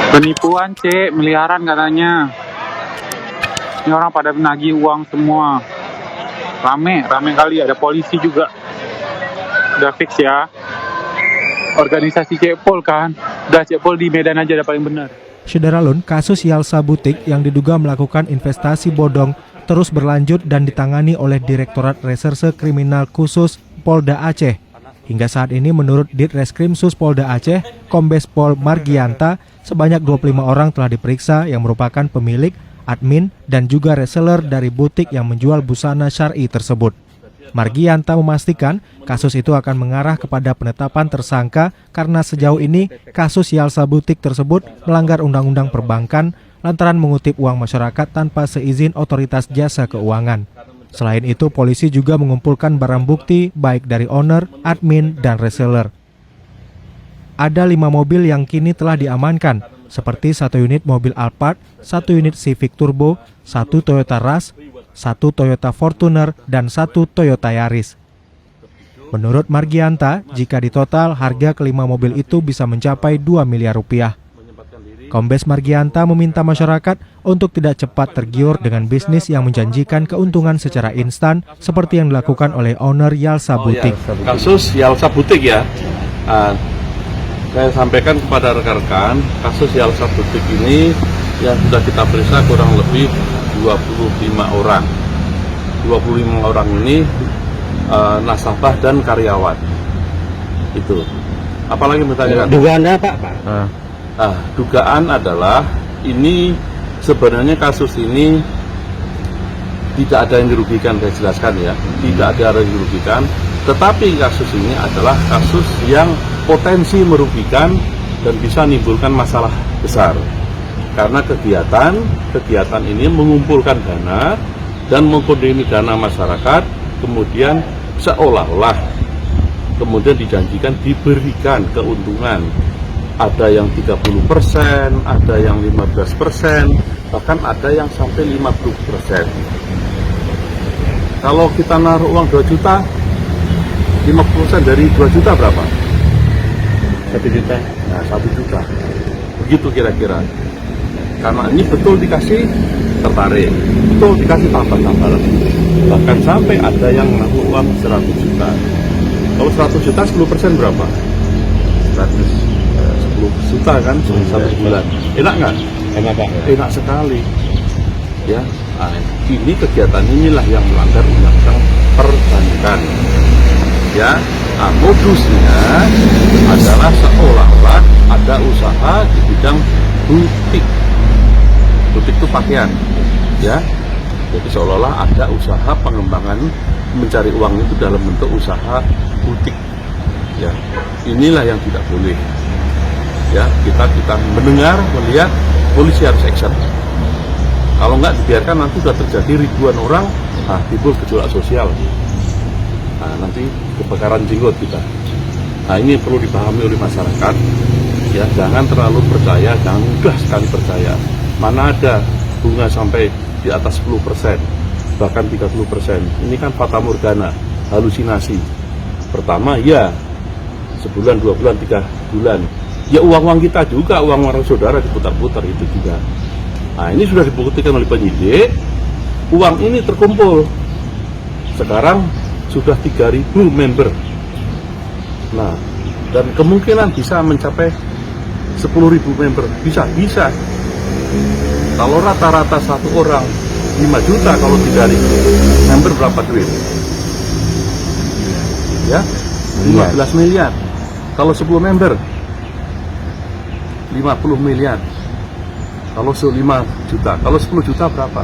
Penipuan, Cek, miliaran katanya. Ini orang pada menagih uang semua. Rame kali, ada polisi juga. Udah fix ya. Organisasi Cepol kan. Udah Cepol di Medan aja udah paling benar. Syederalun, kasus Yalsa Butik yang diduga melakukan investasi bodong terus berlanjut dan ditangani oleh Direktorat Reserse Kriminal Khusus Polda Aceh. Hingga saat ini menurut Ditreskrimsus Polda Aceh, Kombes Pol Margianta, sebanyak 25 orang telah diperiksa yang merupakan pemilik, admin, dan juga reseller dari butik yang menjual busana syar'i tersebut. Margianta memastikan kasus itu akan mengarah kepada penetapan tersangka karena sejauh ini kasus Yalsa Butik tersebut melanggar Undang-Undang Perbankan lantaran mengutip uang masyarakat tanpa seizin Otoritas Jasa Keuangan. Selain itu, polisi juga mengumpulkan barang bukti baik dari owner, admin, dan reseller. Ada 5 mobil yang kini telah diamankan, seperti 1 unit mobil Alphard, 1 unit Civic Turbo, 1 Toyota Rush, 1 Toyota Fortuner, dan 1 Toyota Yaris. Menurut Margianta, jika ditotal, harga kelima mobil itu bisa mencapai 2 miliar rupiah. Kombes Margianta meminta masyarakat untuk tidak cepat tergiur dengan bisnis yang menjanjikan keuntungan secara instan seperti yang dilakukan oleh owner Yalsa Butik. Kasus Yalsa Butik ya, saya sampaikan kepada rekan-rekan, kasus Yalsa Butik ini yang sudah kita periksa kurang lebih 25 orang. 25 orang ini nasabah dan karyawan. Itu. Apalagi bertanya? Dugaannya Pak? Dugaan adalah ini sebenarnya kasus ini tidak ada yang dirugikan, saya jelaskan ya, tidak ada yang dirugikan, tetapi kasus ini adalah kasus yang potensi merugikan dan bisa menimbulkan masalah besar karena kegiatan ini mengumpulkan dana dan mengkodemi dana masyarakat, kemudian seolah-olah kemudian dijanjikan diberikan keuntungan. Ada yang 30%, ada yang 15%, bahkan ada yang sampai 50%. Kalau kita naruh uang 2 juta, 50% dari 2 juta berapa? 1 juta. Nah, 1 juta. Begitu kira-kira. Karena ini betul dikasih tertarik, betul dikasih tambah-tambah lagi. Bahkan sampai ada yang naruh uang 100 juta. Kalau 100 juta, 10% berapa? 100 juta kan, 1 bulan. Enak nggak? Enak Pak. Enak sekali. Ya, ini kegiatan inilah yang melanggar undang-undang perbankan. Ya, modusnya adalah seolah-olah ada usaha di bidang butik. Butik itu pakaian, ya. Jadi seolah-olah ada usaha pengembangan mencari uang itu dalam bentuk usaha butik. Ya, inilah yang tidak boleh. Ya, kita mendengar, melihat, polisi harus action. Kalau nggak dibiarkan nanti sudah terjadi ribuan orang, timbul gejolak sosial. Nanti kebakaran jenggot kita. Ini perlu dipahami oleh masyarakat. Ya, jangan terlalu percaya, jangan mudah sekali percaya. Mana ada bunga sampai di atas 10%, bahkan 30%. Ini kan fata morgana, halusinasi. Pertama, ya, sebulan, 2 bulan, 3 bulan. Ya uang kita juga, uang orang saudara diputar-putar itu juga. Ini sudah dibuktikan oleh penyidik, uang ini terkumpul. Sekarang sudah 3.000 member. Dan kemungkinan bisa mencapai 10.000 member. Bisa. Kalau rata-rata satu orang 5 juta, kalau 3.000 member berapa duit? Ya, 15 miliar. Kalau 10 member 50 miliar. Kalau 5 juta, kalau 10 juta berapa?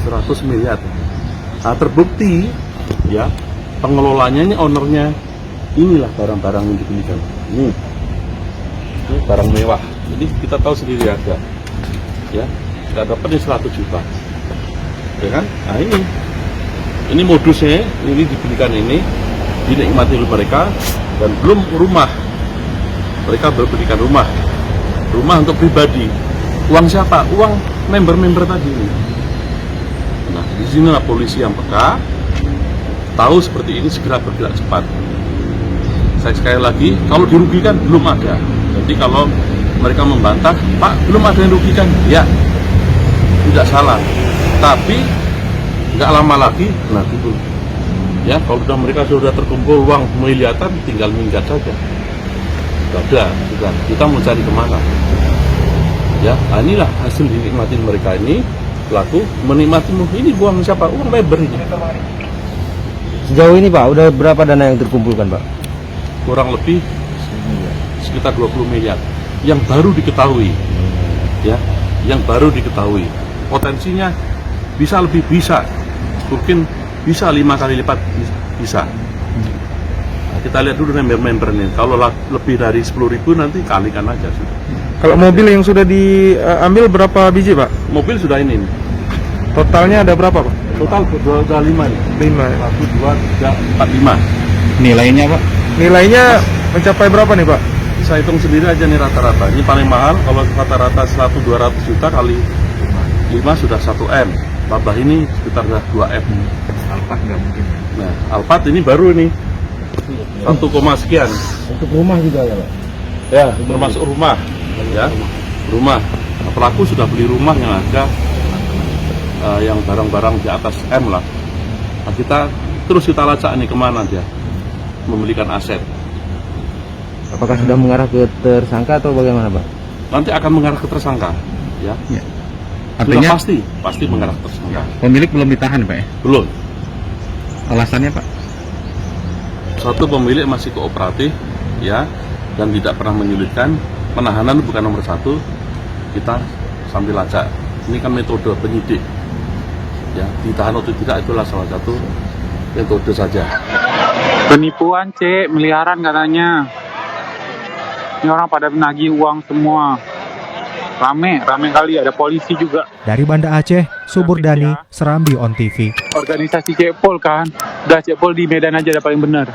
100 miliar. Terbukti ya, pengelolanya ini, ownernya, inilah barang-barang yang dibelikan. Ini barang mewah. Jadi kita tahu sendiri harga. Ya, kita dapat ini 100 juta. Ya kan? Ini modusnya, ini dibelikan ini, dinikmati oleh mereka, dan belum rumah. Mereka berberikan rumah untuk pribadi. Uang siapa? Uang member-member tadi ini. Di sinilah polisi yang peka, tahu seperti ini segera bergerak cepat. Saya sekali lagi, kalau dirugikan belum ada. Jadi kalau mereka membantah, Pak, belum ada yang rugikan. Ya, tidak salah. Tapi nggak lama lagi, nah itu. Ya, kalau mereka sudah terkumpul uang miliaran, tinggal minggat saja. Sudah. Kita mau cari kemana? Ya, inilah hasil dinikmati mereka ini. Pelaku menikmati, ini uang siapa? Uang member ini. Sejauh ini Pak, udah berapa dana yang terkumpulkan Pak? Kurang lebih sekitar 20 miliar yang baru diketahui. Ya, yang baru diketahui. Potensinya bisa lebih, mungkin bisa 5 kali lipat bisa. Nah, kita lihat dulu member ini. Kalau lebih dari 10.000 nanti kalikan aja sudah. Kalau mobil yang sudah diambil berapa biji Pak? Mobil sudah ini. Totalnya ada berapa Pak? Total sudah 5 nih. 5 ya. 1, 2, 3, 4, 5. Nilainya Pak? Nilainya mencapai berapa nih Pak? Saya hitung sendiri aja nih rata-rata. Ini paling mahal kalau rata-rata 100-200 juta kali 5 sudah 1M. Tambah ini sekitar 2M. Alphard nggak mungkin. Nah, Alphard ini baru nih 1, sekian. Untuk rumah juga ya Pak? Ya, termasuk rumah. Ya, rumah. Nah, pelaku sudah beli rumah yang harga yang barang-barang di atas M lah. Nah, kita lacak nih kemana dia membelikan aset. Apakah sudah mengarah ke tersangka atau bagaimana Pak? Nanti akan mengarah ke tersangka. Ya. Ya. Sudah Artinya pasti mengarah ke tersangka. pemilik belum ditahan Pak ya? Belum. Alasannya Pak? Satu, pemilik masih kooperatif, ya, dan tidak pernah menyulitkan. Penahanan bukan nomor 1. Kita sambil lacak. Ini kan metode penyidik. Ya, ditahan atau tidak itulah salah satu metode saja. Penipuan, Cek, miliaran katanya. Ini orang pada menagih uang semua. Rame kali, ada polisi juga. Dari Banda Aceh, Subur Dani, Serambi On TV. Organisasi Cepol kan. Udah Cepol di Medan aja udah paling bener.